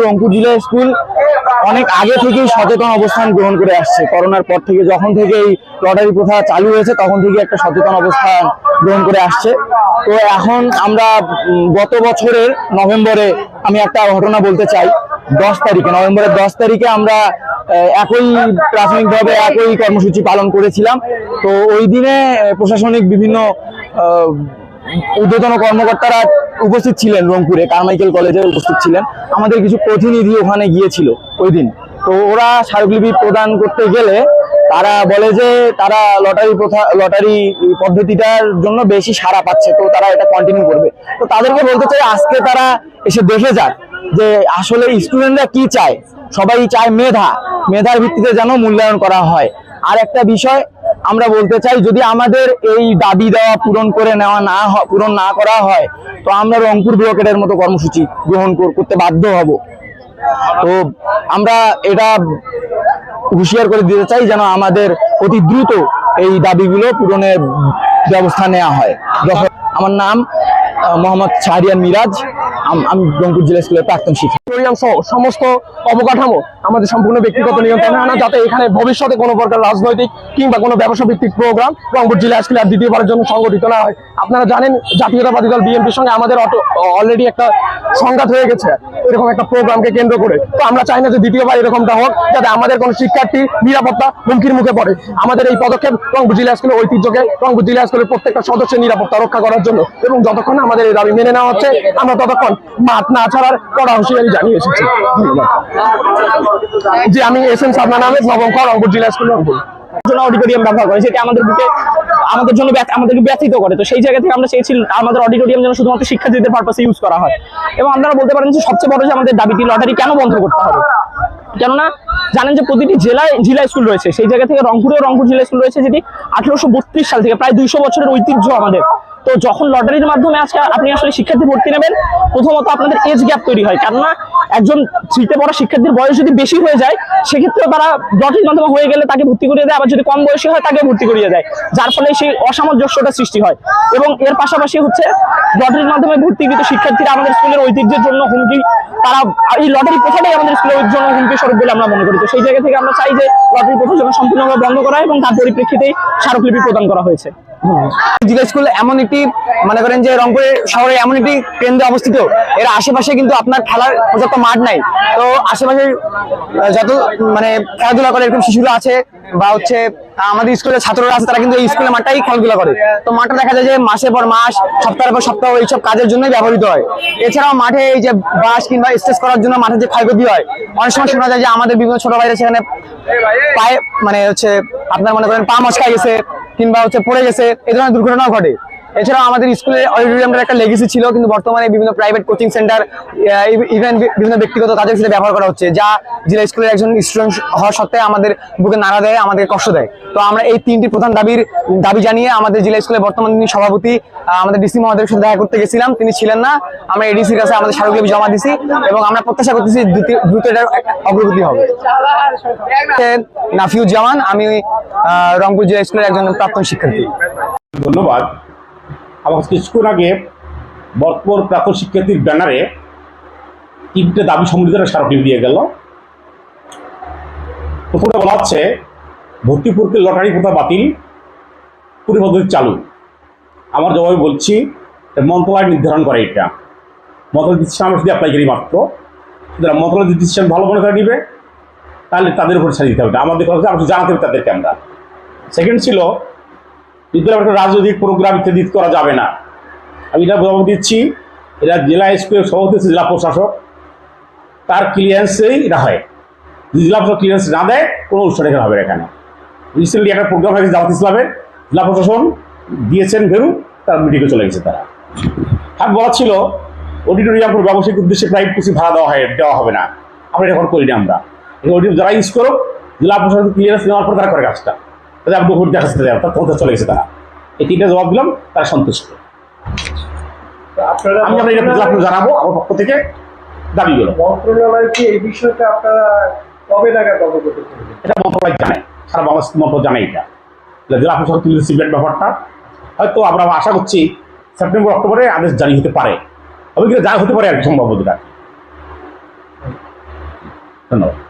রংপুর জিলা স্কুল অনেক আগে থেকেই সচেতন অবস্থান গ্রহণ করে আসছে। করোনার পর থেকে যখন থেকে এই লটারি প্রথা চালু হয়েছে তখন থেকে একটা সচেতন অবস্থান গ্রহণ করে আসছে। তো এখন আমরা গত বছরের নভেম্বরে আমি একটা ঘটনা বলতে চাই। 10 তারিখে নভেম্বরের 10 তারিখে আমরা একই প্রাথমিকভাবে একই কর্মসূচি পালন করেছিলাম। তো ওই দিনে প্রশাসনিক বিভিন্ন ঊর্ধ্বতন কর্মকর্তারা উপস্থিত ছিলেন, রংপুরে কারমাইকেল কলেজে উপস্থিত ছিলেন। আমাদের কিছু প্রতিনিধি ওখানে গিয়েছিল ওই দিন। তো ওরা স্মারকলিপি প্রদান করতে গেলে তারা বলে যে তারা লটারি পদ্ধতিটার জন্য বেশি সাড়া পাচ্ছে, তো তারা এটা কন্টিনিউ করবে। তো তাদেরকে বলতে চাই আজকে তারা এসে দেখে যাক যে আসলে স্টুডেন্টরা কি চায়। সবাই চায় মেধার ভিত্তিতে যেন মূল্যায়ন করা হয়। আর একটা বিষয় আমরা বলতে চাই, যদি আমাদের এই দাবি দেওয়া পূরণ না করা হয় তো আমরা রংপুর ব্লকের মতো কর্মসূচি গ্রহণ করতে বাধ্য হব। তো আমরা এটা হুঁশিয়ার করে দিতে চাই যেন আমাদের অতি দ্রুত এই দাবিগুলো পূরণের ব্যবস্থা নেওয়া হয়। আমার নাম মোহাম্মদ শাহরিয়ার মিরাজ, আমি রংপুর জেলা স্কুলের প্রাক্তন শিক্ষক। সমস্ত অবকাঠামো আমাদের সম্পূর্ণ ব্যক্তিগত নিয়ন্ত্রণে আনা, যাতে এখানে ভবিষ্যতে কোনো প্রকার রাজনৈতিক কিংবা কোনো ব্যবসা ভিত্তিক প্রোগ্রাম রংপুর জেলা স্কুলে আর দ্বিতীয়বারের জন্য সংগঠিত না হয়। আপনারা জানেন জাতীয়তাবাদী দল বিএনপির সঙ্গে আমাদের অলরেডি একটা সংঘাত হয়ে গেছে এরকম একটা প্রোগ্রামকে কেন্দ্র করে। তো আমরা চাই না যে দ্বিতীয়বার এরকমটা হোক, যাতে আমাদের কোনো শিক্ষার্থী নিরাপত্তা হুমকির মুখে পড়ে। আমাদের এই পদক্ষেপ রংপুর জেলা স্কুলের ঐতিহ্যকে, রংপুর জেলা স্কুলের প্রত্যেকটা সদস্যের নিরাপত্তা রক্ষা করার জন্য, এবং যতক্ষণ আমাদের এই দাবি মেনে নেওয়া হচ্ছে আমরা ততক্ষণ মাঠ না ছাড়ার কড়া হুঁশিয়ারি জানিয়ে এসেছি। যে আমি এস.এম. সাদমান আহমেদ, নবম খ, রংপুর জেলা স্কুল রংপুর। অডিটোরিয়াম ব্যবহার করে সেটা আমাদেরকে ব্যথিত করে। তো সেই জায়গা থেকে আমরা চেয়েছি আমাদের অডিটোরিয়াম যেন শুধুমাত্র শিক্ষার্থীদের পারপাসে ইউজ করা হয়। এবং আপনারা বলতে পারেন যে সবচেয়ে বড় যে আমাদের দাবিটি, লটারি কেন বন্ধ করতে হবে। কেননা জানেন যে প্রতিটি জেলায় জিলা স্কুল রয়েছে, সেই জায়গা থেকে রংপুর জেলা স্কুল রয়েছে, যেটি 1832 সাল থেকে প্রায় 200 বছরের ঐতিহ্য আমাদের। তো যখন লটারির মাধ্যমে আজকে আপনি আসলে শিক্ষার্থী ভর্তি নেবেন, প্রথমত আপনাদের এজ গ্যাপ তৈরি হয়। কেননা একজন থ্রিতে পড়া শিক্ষার্থীর বয়স যদি বেশি হয়ে যায়, সেক্ষেত্রে তারা লটারির মাধ্যমে হয়ে গেলে তাকে ভর্তি করিয়ে দেয়, আবার যদি কম বয়সী হয় তাকে ভর্তি করিয়ে দেয়, যার ফলে সেই অসামঞ্জস্যটা সৃষ্টি হয়। এবং এর পাশাপাশি হচ্ছে লটারির মাধ্যমে ভর্তিকৃত শিক্ষার্থীরা আমাদের স্কুলের ঐতিহ্যের জন্য হুমকি, তারা এই লটারি প্রথাটাই আমাদের স্কুলের জন্য হুমকি স্বরূপ বলে আমরা মনে করি। তো সেই জায়গা থেকে আমরা চাই যে লটারি প্রথা যেন সম্পূর্ণভাবে বন্ধ করা হয়, এবং তার পরিপ্রেক্ষিতেই স্মারকলিপি প্রদান করা হয়েছে। জিলা স্কুল এমন একটি, মনে করেন যে রংপুর শহরে এমন একটি কেন্দ্রে অবস্থিত, এর আশেপাশে কিন্তু আপনার খেলার পর্যাপ্ত মাঠ নাই। তো আশেপাশে যত খেলাধুলা করে এরকম শিশুরা আছে বা হচ্ছে আমাদের স্কুলের ছাত্ররা আছে, তারা কিন্তু এই স্কুলের মাঠটাই খেলাধুলা করে। তো মাঠটা দেখা যায় যে মাসের পর মাস, সপ্তাহের পর সপ্তাহ এইসব কাজের জন্যই ব্যবহৃত হয়। এছাড়াও মাঠে এই যে বাস কিংবা স্টেজ করার জন্য মাঠে যে ক্ষয়ক্ষতি হয়, অনেক সময় শোনা যায় যে আমাদের বিভিন্ন ছোট ভাইরা সেখানে পায়ে আপনার মনে করেন পা মচকায় গেছে কিংবা পড়ে গেছে, এই ধরনের দুর্ঘটনাও ঘটে। এছাড়াও আমাদের স্কুলের অডিটোরিয়ামটার একটা লেগেসি ছিল, কিন্তু বর্তমানে বিভিন্ন প্রাইভেট কোচিং সেন্টার, ইভেন বিভিন্ন ব্যক্তিগত কাজের ক্ষেত্রে ব্যবহার করা হচ্ছে, যা জেলা স্কুলের একজন স্টুডেন্ট হওয়ার সত্ত্বেও আমাদের বুকে নাড়া দেয়, আমাদের কষ্ট দেয়। তো আমরা এই তিনটি প্রধান দাবি জানিয়ে আমাদের জেলা স্কুলের বর্তমান যিনি সভাপতি, আমাদের ডিসি মহোদয়ের সাথে দেখা করতে গেছিলাম, তিনি ছিলেন না। আমরা এডিসির কাছে আমাদের স্মারকলিপি জমা দিছি এবং আমরা প্রত্যাশা করতেছি দ্রুত এটার অগ্রগতি হবে। নাফিউজ্জামান, আমি রংপুর জেলা স্কুলের একজন প্রাক্তন শিক্ষার্থী। ধন্যবাদ। আমার কিছুক্ষণ আগে বর্তমান প্রাক্তন শিক্ষার্থীর ব্যানারে 3টে দাবি সম্মিলিত স্মারকলিপি দিয়ে গেল। প্রথমে বলা হচ্ছে ভর্তি পরীক্ষার লটারি প্রথা বাতিল, পরিপদ্ধতি চালু। আমার জবাবে বলছি মন্ত্রণালয় নির্ধারণ করে, এটা মন্ত্রণালয় ডিসিশন আমরা শুধু অ্যাপ্লাই করি মাত্র। সুতরাং মন্ত্রণালয় ডিসিশন ভালো মনে করে নিবে, তাহলে তাদের উপর ছাড়িয়ে দিতে হবে, আমাদের কথা আমরা জানাতে হবে তাদেরকে। আমরা সেকেন্ড ছিল বিদ্যালয়ের একটা রাজনৈতিক প্রোগ্রাম ইত্যাদি করা যাবে না। আমি এটা জবাব দিচ্ছি, এরা জেলা স্কুলের সভাপতি হচ্ছে জেলা প্রশাসক, তার ক্লিয়ারেন্সেই এটা হয়। জেলা প্রশাসক ক্লিয়ারেন্স না দেয় কোনো অনুষ্ঠান এখানে হবে। এখানে রিসেন্টলি একটা প্রোগ্রাম হয়েছে জামাত ইসলামের, জেলা প্রশাসন দিয়েছেন ভেরু, তার মিটিংয়ে চলে গেছে তারা। আর বলা ছিল অডিটোরিয়াম ব্যবসায়িক উদ্দেশ্যে প্রাইভেট কিছু ভাড়া দেওয়া হবে না। আমরা এটা এখন করি না। আমরা ওটিএফ যারা ইউজ করো, জেলা প্রশাসন ক্লিয়ারেন্স নেওয়ার পর তারা করে কাজটা, তাদের আপনি ভোট দেখাতে দেয়, তার ক্ষমতা চলে গেছে তারা। এই তিনটা জবাব দিলাম, তারা সন্তুষ্ট। আপনারা আমি আপনার এটা আপনাকে জানাবো আমার পক্ষ থেকে দাবিগুলো। মন্ত্রণালয় কি এই বিষয়টা আপনারা কবে নাগাদ অবগত করবেন? এটা মন্ত্রণালয় জানায়, সারা বাংলাদেশ মন্ত্রণালয় জানে এটা। জেলা প্রশাসন তুলে সিলেক্ট ব্যাপারটা হয়তো আমরা আশা করছি সেপ্টেম্বর অক্টোবরে আদেশ জারি হতে পারে, তবে কিন্তু যা হতে পারে আর কি সম্ভব। ধন্যবাদ।